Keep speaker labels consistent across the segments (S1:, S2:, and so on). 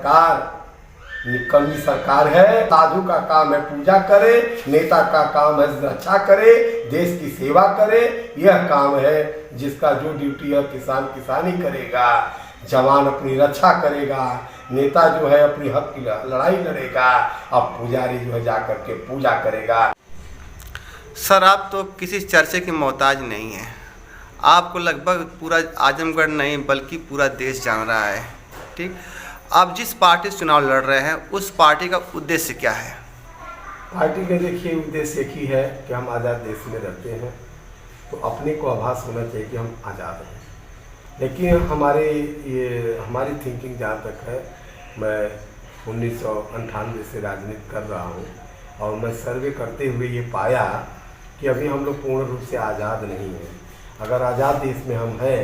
S1: सरकार निकम्मी सरकार है। साधु का काम है पूजा करे, नेता का काम है रक्षा करे, देश की सेवा करे। यह काम है जिसका जो ड्यूटी है किसान किसानी करेगा, जवान अपनी रक्षा करेगा, नेता जो है अपनी हक की लड़ाई लड़ेगा, अब पुजारी जो है जाकर के पूजा करेगा।
S2: सर, आप तो किसी चर्चे के मोहताज नहीं हैं। आपको लगभग पूरा आजमगढ़ नहीं बल्कि पूरा देश जान रहा है। ठीक, आप जिस पार्टी से चुनाव लड़ रहे हैं उस पार्टी का उद्देश्य क्या है?
S1: पार्टी का देखिए उद्देश्य एक ही है कि हम आज़ाद देश में रहते हैं, तो अपने को आभास होना चाहिए कि हम आज़ाद हैं। लेकिन हमारी थिंकिंग जहाँ तक है, मैं 1998 से राजनीति कर रहा हूँ और मैं सर्वे करते हुए ये पाया कि अभी हम लोग पूर्ण रूप से आज़ाद नहीं हैं। अगर आज़ाद देश में हम हैं,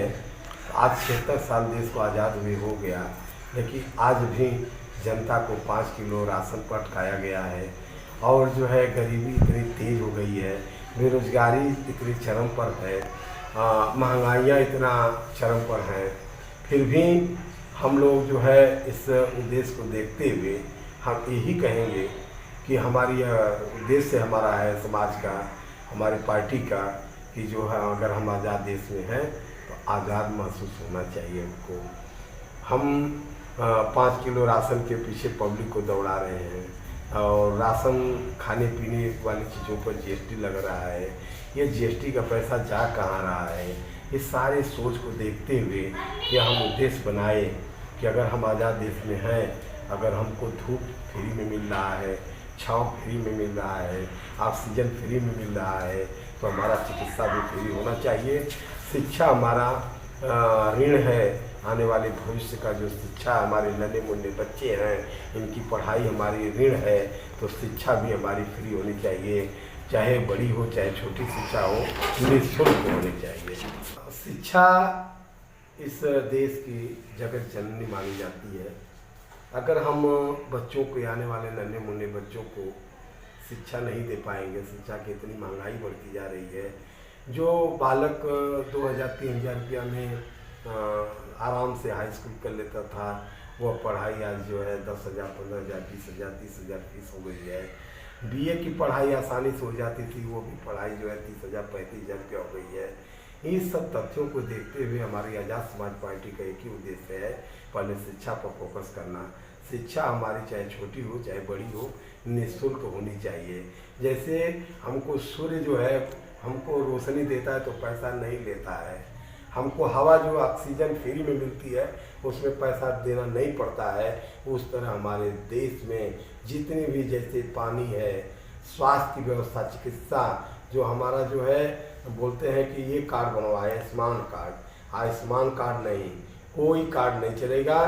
S1: आज 76 साल देश को आज़ाद हुए हो गया, लेकिन आज भी जनता को 5 किलो राशन पर अटकाया गया है और जो है गरीबी इतनी तेज़ हो गई है, बेरोजगारी इतनी चरम पर है, महंगाइयाँ इतना चरम पर हैं। फिर भी हम लोग जो है इस उद्देश्य को देखते हुए हम यही कहेंगे कि हमारी उद्देश्य हमारा है समाज का, हमारी पार्टी का, कि जो है अगर हम आज़ाद देश में हैं तो आज़ाद महसूस होना चाहिए हमको। हम 5 किलो राशन के पीछे पब्लिक को दौड़ा रहे हैं और राशन खाने पीने वाली चीज़ों पर जीएसटी लग रहा है। ये जीएसटी का पैसा जा कहाँ रहा है? इस सारे सोच को देखते हुए कि हम उद्देश्य बनाए कि अगर हम आज़ाद देश में हैं, अगर हमको धूप फ्री में मिल रहा है, छाँव फ्री में मिल रहा है, ऑक्सीजन फ्री में मिल रहा है, तो हमारा चिकित्सा भी फ्री होना चाहिए। शिक्षा हमारा ऋण है, आने वाले भविष्य का जो शिक्षा, हमारे नन्हे मुन्ने बच्चे हैं इनकी पढ़ाई हमारी ऋण है, तो शिक्षा भी हमारी फ्री होनी चाहिए, चाहे बड़ी हो चाहे छोटी शिक्षा हो, निःशुल्क होनी चाहिए। शिक्षा इस देश की जगत जननी मानी जाती है। अगर हम बच्चों को, आने वाले नन्हे मुन्ने बच्चों को शिक्षा नहीं दे पाएंगे, शिक्षा की इतनी महंगाई बढ़ती जा रही है, जो बालक 2000-3000 रुपया में आराम से हाई स्कूल कर लेता था, वह पढ़ाई आज जो है 10,000, 15,000, 20,000, 30,000 फीस हो गई है। बीए की पढ़ाई आसानी से हो जाती थी, वो भी पढ़ाई जो है 30,000, 35,000 रुपया हो गई है। इन सब तथ्यों को देखते हुए हमारी आज़ाद समाज पार्टी का एक ही उद्देश्य है, पहले शिक्षा पर फोकस करना। शिक्षा हमारी चाहे छोटी हो चाहे बड़ी हो, निःशुल्क होनी चाहिए। जैसे हमको सूर्य जो है हमको रोशनी देता है तो पैसा नहीं लेता है, हमको हवा जो ऑक्सीजन फ्री में मिलती है उसमें पैसा देना नहीं पड़ता है। उस तरह हमारे देश में जितने भी जैसे पानी है, स्वास्थ्य की व्यवस्था, चिकित्सा, जो हमारा जो है बोलते हैं कि ये कार्ड बनवाए, आयुष्मान कार्ड नहीं, कोई कार्ड नहीं चलेगा।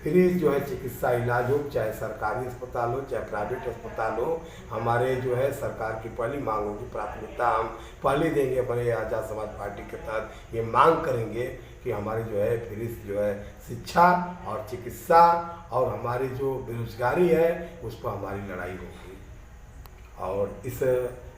S1: फ्री जो है चिकित्सा इलाज हो, चाहे सरकारी अस्पताल हो चाहे प्राइवेट अस्पताल हो, हमारे जो है सरकार की पहली मांग होगी, प्राथमिकता हम पहले देंगे। हमारे आज़ाद समाज पार्टी के तहत ये मांग करेंगे कि हमारी जो है फ्री जो है शिक्षा और चिकित्सा और हमारी जो बेरोजगारी है उस पर हमारी लड़ाई होगी। और इस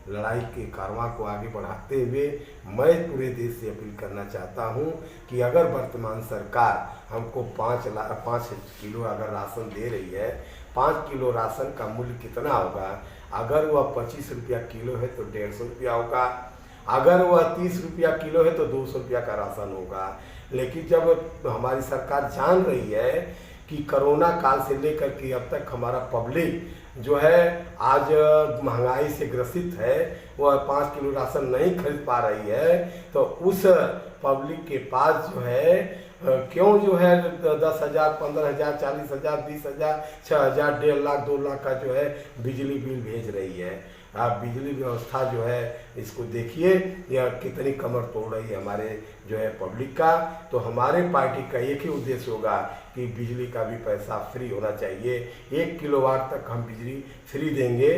S1: लड़ाई के कारवां को आगे बढ़ाते हुए मैं पूरे देश से अपील करना चाहता हूं कि अगर वर्तमान सरकार हमको 5 किलो अगर राशन दे रही है, 5 किलो राशन का मूल्य कितना होगा? अगर वह 25 रुपया किलो है तो 150 रुपया होगा, अगर वह 30 रुपया किलो है तो 200 रुपया का राशन होगा। लेकिन जब हमारी सरकार जान रही है कि कोरोना काल से लेकर के अब तक हमारा पब्लिक जो है आज महंगाई से ग्रसित है, वह 5 किलो राशन नहीं खरीद पा रही है, तो उस पब्लिक के पास जो है क्यों जो है 10,000, 15,000, 40,000, 20,000, 6,000, 1.5 लाख, 2 लाख का जो है बिजली बिल भेज रही है। आप बिजली व्यवस्था जो है इसको देखिए, यह कितनी कमर तोड़ रही है हमारे जो है पब्लिक का। तो हमारे पार्टी का एक ही उद्देश्य होगा कि बिजली का भी पैसा फ्री होना चाहिए। 1 किलोवाट तक हम बिजली फ्री देंगे,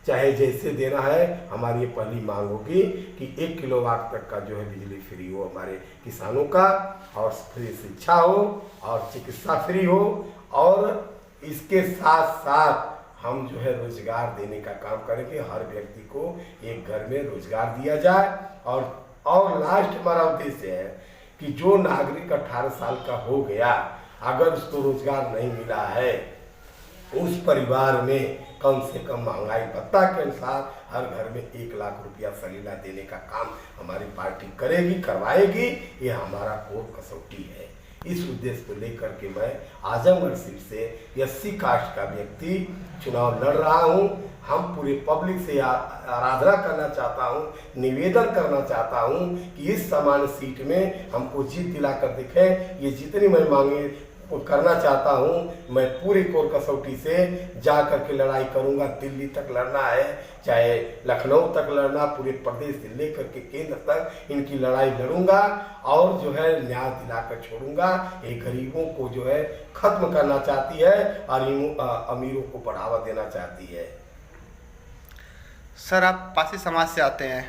S1: चाहे जैसे देना है। हमारी ये पहली मांग होगी कि 1 किलोवाट तक का जो है बिजली फ्री हो हमारे किसानों का, और फ्री शिक्षा हो और चिकित्सा फ्री हो, और इसके साथ साथ हम जो है रोजगार देने का काम करेंगे। हर व्यक्ति को एक घर में रोजगार दिया जाए। और लास्ट हमारा उद्देश्य है कि जो नागरिक 18 साल का हो गया अगर उसको रोजगार नहीं मिला है, उस परिवार में कम से कम महंगाई भत्ता के अनुसार हर घर में 1 लाख रुपया सलीना देने का काम हमारी पार्टी करेगी, करवाएगी। ये हमारा कोर कसौटी है। इस उद्देश्य को लेकर के मैं आजमगढ़ सीट से SC कास्ट का व्यक्ति चुनाव लड़ रहा हूँ। हम पूरे पब्लिक से आराधना करना चाहता हूँ, निवेदन करना चाहता हूँ कि इस सामान्य सीट में हमको जीत दिलाकर दिखें। ये जितनी मैं मांगे वो करना चाहता हूँ। मैं पूरी कोर कसौटी से जा कर के लड़ाई करूँगा। दिल्ली तक लड़ना है, चाहे लखनऊ तक लड़ना, पूरे प्रदेश से लेकर के केंद्र तक इनकी लड़ाई लड़ूंगा और जो है न्याय दिलाकर छोड़ूंगा। ये गरीबों को जो है खत्म करना चाहती है और इन अमीरों को बढ़ावा देना चाहती है।
S2: सर, आप पासी समाज से आते हैं,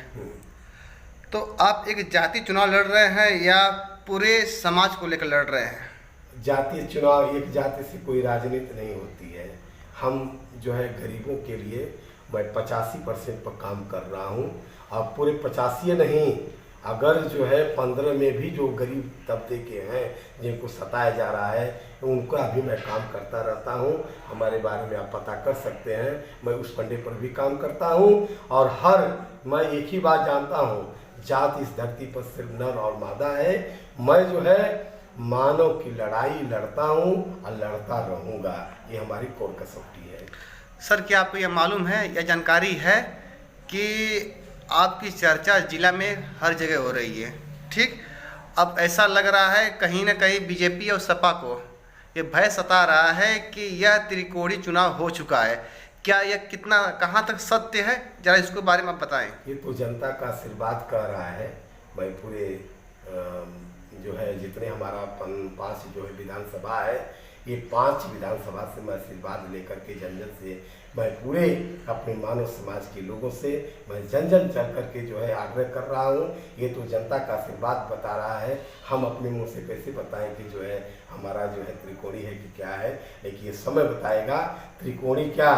S2: तो आप एक जाति चुनाव लड़ रहे हैं या पूरे समाज को लेकर लड़ रहे हैं?
S1: जातीय चुनाव, एक जाति से कोई राजनीति नहीं होती है। हम जो है गरीबों के लिए मैं 85% पर काम कर रहा हूँ और पूरे 85 नहीं, अगर जो है 15 में भी जो गरीब तबके के हैं जिनको सताया जा रहा है उनका भी मैं काम करता रहता हूँ। हमारे बारे में आप पता कर सकते हैं, मैं उस फंडे पर भी काम करता हूँ। और मैं एक ही बात जानता हूँ, जात इस धरती पर सिर्फ नर और मादा है। मैं जो है मानव की लड़ाई लड़ता हूँ और लड़ता रहूँगा। ये हमारी कोर कसौटी है।
S2: सर, क्या आपको यह मालूम है या जानकारी है कि आपकी चर्चा जिला में हर जगह हो रही है? ठीक, अब ऐसा लग रहा है कहीं ना कहीं बीजेपी और सपा को ये भय सता रहा है कि यह त्रिकोणीय चुनाव हो चुका है। क्या यह कहाँ तक सत्य है, जरा इसके बारे में आप बताएं।
S1: ये तो जनता का आशीर्वाद कह रहा है। मैं पूरे जो है जितने हमारा 5 जो है विधानसभा है, ये 5 विधानसभा से मैं आशीर्वाद लेकर के जन जन से, मैं पूरे अपने मानव समाज के लोगों से मैं जन जन चल करके जो है आग्रह कर रहा हूँ। ये तो जनता का आशीर्वाद बता रहा है। हम अपने मुंह से कैसे बताएं कि जो है हमारा जो है त्रिकोणी है कि क्या है, लेकिन ये समय बताएगा। त्रिकोणी क्या,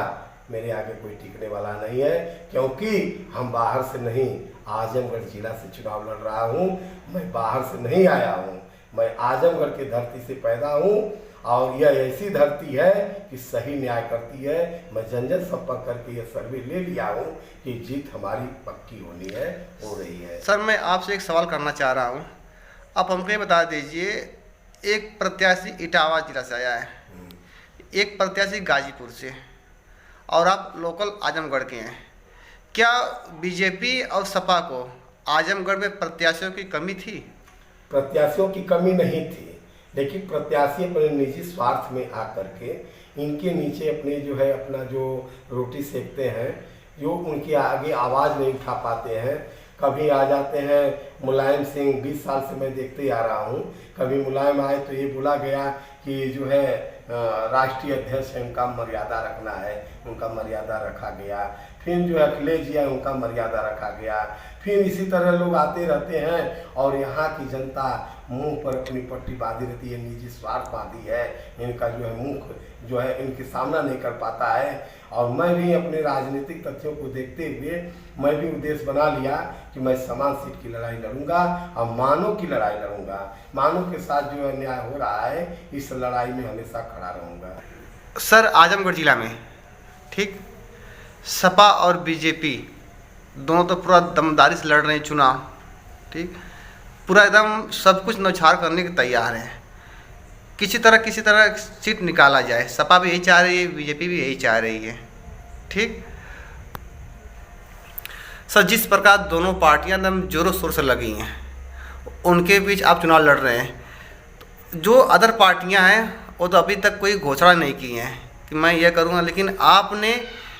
S1: मेरे आगे कोई टिकने वाला नहीं है, क्योंकि हम बाहर से नहीं, आजमगढ़ जिला से चुनाव लड़ रहा हूँ। मैं बाहर से नहीं आया हूँ, मैं आजमगढ़ की धरती से पैदा हूँ और यह ऐसी धरती है कि सही न्याय करती है। मैं जन जन संपर्क करके यह सर्वे ले लिया हूँ कि जीत हमारी पक्की होनी है, हो रही है।
S2: सर, मैं आपसे एक सवाल करना चाह रहा हूँ। आप हमको ये बता दीजिए, एक प्रत्याशी इटावा जिला से आया है, एक प्रत्याशी गाजीपुर से, और आप लोकल आजमगढ़ के हैं। क्या बीजेपी और सपा को आजमगढ़ में प्रत्याशियों की कमी थी?
S1: प्रत्याशियों की कमी नहीं थी, लेकिन प्रत्याशी अपने निजी स्वार्थ में आकर के इनके नीचे अपने जो है अपना जो रोटी सेकते हैं, जो उनके आगे आवाज़ नहीं उठा पाते हैं। कभी आ जाते हैं मुलायम सिंह, 20 साल से मैं देखते आ रहा हूँ। कभी मुलायम आए तो ये बोला गया कि जो है राष्ट्रीय अध्यक्ष है, उनका मर्यादा रखना है, उनका मर्यादा रखा गया। फिर जो अखिलेश जी है, उनका मर्यादा रखा गया। फिर इसी तरह लोग आते रहते हैं और यहाँ की जनता मुंह पर अपनी पट्टी बांधी रहती है, निजी स्वार्थ बांधी है। इनका जो है मुख जो है इनके सामना नहीं कर पाता है। और मैं भी अपने राजनीतिक तथ्यों को देखते हुए मैं भी उद्देश्य बना लिया कि मैं समान सीट की लड़ाई लड़ूंगा और मानव की लड़ाई लड़ूंगा। मानव के साथ जो अन्याय हो रहा है, इस लड़ाई में हमेशा खड़ा रहूंगा।
S2: सर, आजमगढ़ जिला में ठीक सपा और बीजेपी दोनों तो पूरा दमदारी से लड़ रहे हैं चुनाव, ठीक, पूरा एकदम सब कुछ नौछार करने के तैयार हैं। किसी तरह सीट निकाला जाए। सपा भी यही चाह रही है, बीजेपी भी यही चाह रही है, ठीक। सर, जिस प्रकार दोनों पार्टियां एकदम जोरों शोर से लगी हैं, उनके बीच आप चुनाव लड़ रहे हैं, जो अदर पार्टियां हैं वो तो अभी तक कोई घोषणा नहीं की हैं कि मैं ये करूँगा, लेकिन आपने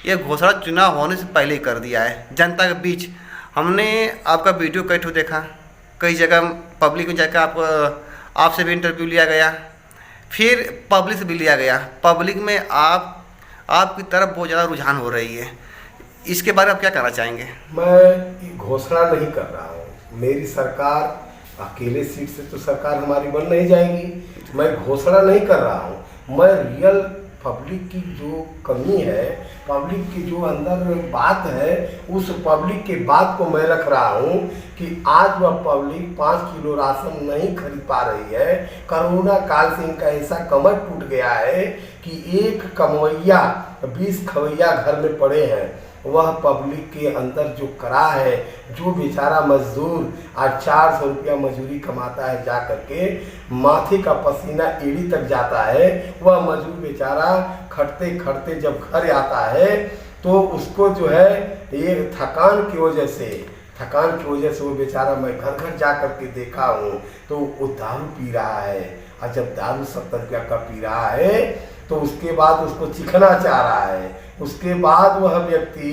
S2: ये घोषणा चुनाव होने से पहले ही कर दिया है जनता के बीच। हमने आपका वीडियो कई ठो देखा, कई जगह पब्लिक में जाकर आपसे भी इंटरव्यू लिया गया, फिर पब्लिक से भी लिया गया। पब्लिक में आपकी तरफ बहुत ज़्यादा रुझान हो रही है, इसके बारे में आप क्या कहना चाहेंगे?
S1: मैं घोषणा नहीं कर रहा हूँ। मेरी सरकार, अकेले सीट से तो सरकार हमारी बन नहीं जाएगी। मैं घोषणा नहीं कर रहा हूँ, मैं रियल पब्लिक की जो कमी है, पब्लिक की जो अंदर बात है, उस पब्लिक के बात को मैं रख रहा हूँ कि आज वह पब्लिक 5 किलो राशन नहीं खरीद पा रही है। कोरोना काल से इनका ऐसा कमर टूट गया है कि एक कमवैया 20 खवैया घर में पड़े हैं। वह पब्लिक के अंदर जो करा है, जो बेचारा मजदूर आज 400 रुपया मजदूरी कमाता है, जा करके माथे का पसीना एड़ी तक जाता है, वह मजदूर बेचारा खटते खटते जब घर आता है तो उसको जो है ये थकान की वजह से वो बेचारा, मैं घर घर जा करके देखा हूँ तो वो दारू पी रहा है। और जब दारू 70 रुपया का पी रहा है तो उसके बाद उसको चिखना चाह रहा है। उसके बाद वह व्यक्ति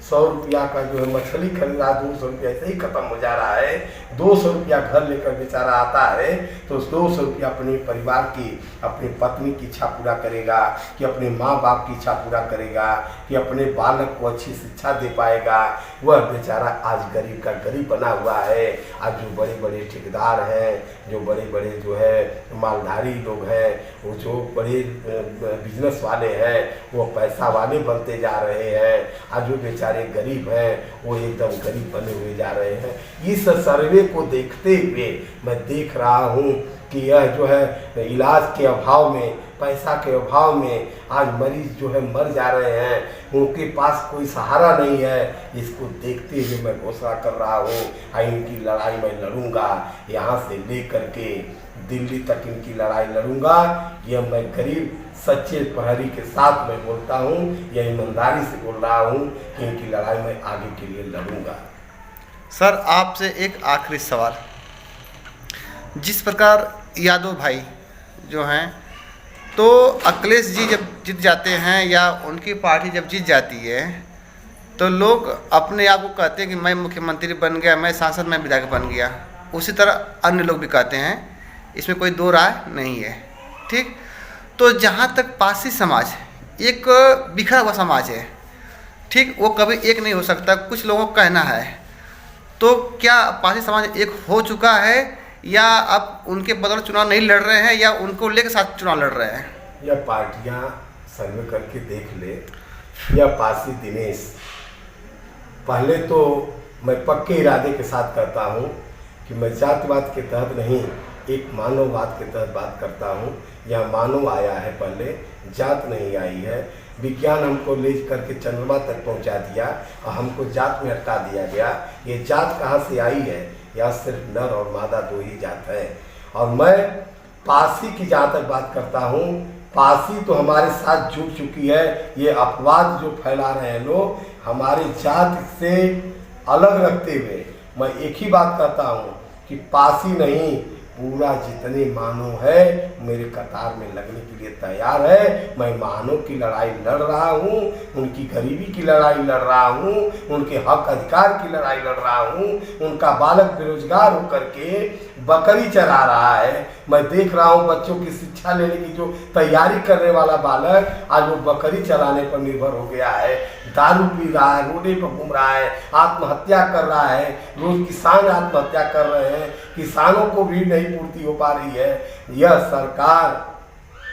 S1: 100 रुपया का जो है मछली खरीद रहा, 200 रुपया ऐसे ही खत्म हो जा रहा है। 200 रुपया घर लेकर बेचारा आता है तो उस 200 रुपया अपने परिवार की, अपनी पत्नी की इच्छा पूरा करेगा, कि अपने माँ बाप की इच्छा पूरा करेगा, कि अपने बालक को अच्छी शिक्षा दे पाएगा। वह बेचारा आज गरीब का गरीब बना हुआ है। आज जो बड़े बड़े ठेकेदार हैं, जो बड़े बड़े जो है मालधारी लोग हैं, वो जो बड़े बिजनेस वाले हैं, वो पैसा वाले बनते जा रहे हैं। आज जो बेचारे गरीब हैं वो एकदम गरीब बने हुए जा रहे हैं। इस सर्वे को देखते हुए मैं देख रहा हूँ कि यह जो है इलाज के अभाव में, पैसा के अभाव में आज मरीज जो है मर जा रहे हैं, उनके पास कोई सहारा नहीं है। इसको देखते हुए मैं घोषणा कर रहा हूँ, इनकी लड़ाई मैं लड़ूंगा, यहाँ से लेकर के दिल्ली तक इनकी लड़ाई लड़ूंगा। यह मैं गरीब सच्चे प्रहरी के साथ मैं बोलता हूँ, यह ईमानदारी से बोल रहा हूँ कि इनकी लड़ाई मैं आगे के लिए लड़ूंगा।
S2: सर आपसे एक आखिरी सवाल, जिस प्रकार यादव भाई जो हैं, तो अखिलेश जी जब जीत जाते हैं या उनकी पार्टी जब जीत जाती है तो लोग अपने आप को कहते हैं कि मैं मुख्यमंत्री बन गया, मैं सांसद, मैं विधायक बन गया। उसी तरह अन्य लोग भी कहते हैं, इसमें कोई दो राय नहीं है। ठीक, तो जहाँ तक पारसी समाज एक बिखरा हुआ समाज है, ठीक, वो कभी एक नहीं हो सकता, कुछ लोगों का कहना है। तो क्या पारसी समाज एक हो चुका है या अब उनके बदौलत चुनाव नहीं लड़ रहे हैं या उनको लेकर साथ चुनाव लड़ रहे हैं?
S1: यह पार्टियां सर्वे करके देख ले। यह पारसी दिनेश, पहले तो मैं पक्के इरादे के साथ करता हूं कि मैं जातिवाद के तहत नहीं, एक मानववाद के तहत बात करता हूं। यह मानव आया है, पहले जात नहीं आई है। विज्ञान हमको ले करके चंद्रमा तक पहुंचा दिया और हमको जात में हटा दिया गया। ये जात कहाँ से आई है? यह सिर्फ नर और मादा दो ही जात है। और मैं पारसी की जहाँ तक बात करता हूँ, पारसी तो हमारे साथ जुड़ चुकी है। ये अपवाद जो फैला रहे हैं लोग, हमारे जात से अलग रखते हुए मैं एक ही बात कहता हूँ कि पारसी नहीं, पूरा जितने मानव है मेरे कतार में लगने के लिए तैयार है। मैं मानव की लड़ाई लड़ रहा हूँ, उनकी गरीबी की लड़ाई लड़ रहा हूँ, उनके हक अधिकार की लड़ाई लड़ रहा हूँ। उनका बालक बेरोजगार होकर के बकरी चला रहा है, मैं देख रहा हूँ बच्चों की शिक्षा लेने की जो तैयारी करने वाला बालक आज वो बकरी चलाने पर निर्भर हो गया है, दारू पी रहा है, रोडे पर घूम रहा है, आत्महत्या कर रहा है। रोज किसान आत्महत्या कर रहे हैं, किसानों को भी नहीं पूर्ति हो पा रही है। यह सरकार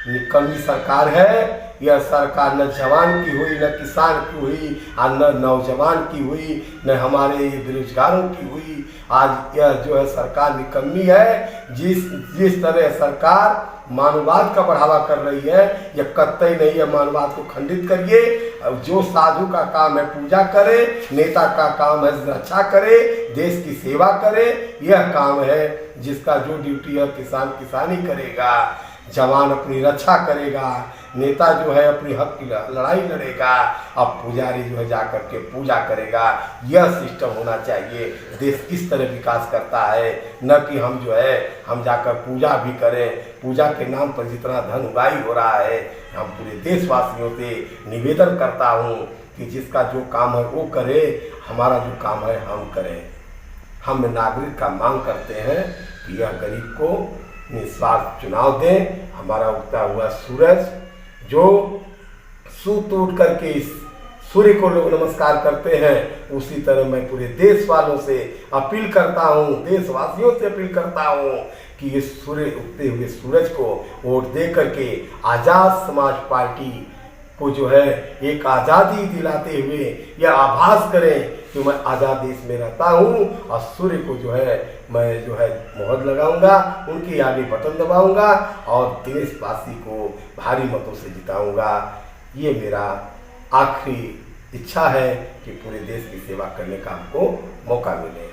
S1: निकम्मी सरकार है। यह सरकार न जवान की हुई, न किसान की हुई, और न नौजवान की हुई, न हमारे बेरोजगारों की हुई। आज यह जो है सरकार निकम्मी है। जिस तरह सरकार मानववाद का बढ़ावा कर रही है, यह कतई नहीं है। मानववाद को खंडित करिए। जो साधु का काम है पूजा करे, नेता का काम है रक्षा करे, देश की सेवा करे, यह काम है जिसका जो ड्यूटी है किसान किसानी करेगा, जवान अपनी रक्षा करेगा, नेता जो है अपनी हक की लड़ाई लड़ेगा, अब पुजारी जो है जाकर के पूजा करेगा। यह सिस्टम होना चाहिए। देश इस तरह विकास करता है, न कि हम जो है हम जाकर पूजा भी करें। पूजा के नाम पर जितना धन उगाही हो रहा है, हम पूरे देशवासियों से निवेदन करता हूँ कि जिसका जो काम है वो करे, हमारा जो काम है हम करें। हम नागरिक का मांग करते हैं कि यह गरीब को निस्वार्थ चुनाव दें। हमारा उगता हुआ सूरज जो सूत उठ करके इस सूर्य को लोग नमस्कार करते हैं, उसी तरह मैं पूरे देश वालों से अपील करता हूँ, देशवासियों से अपील करता हूँ कि इस सूर्य उगते हुए सूरज को वोट दे करके आज़ाद समाज पार्टी को जो है एक आज़ादी दिलाते हुए यह आभास करें कि मैं आज़ाद देश में रहता हूँ, और सूर्य को जो है मैं जो है मोहर लगाऊंगा, उनके आगे बटन दबाऊंगा और देशवासी को भारी मतों से जिताऊंगा। ये मेरा आखिरी इच्छा है कि पूरे देश की सेवा करने का हमको मौका मिले।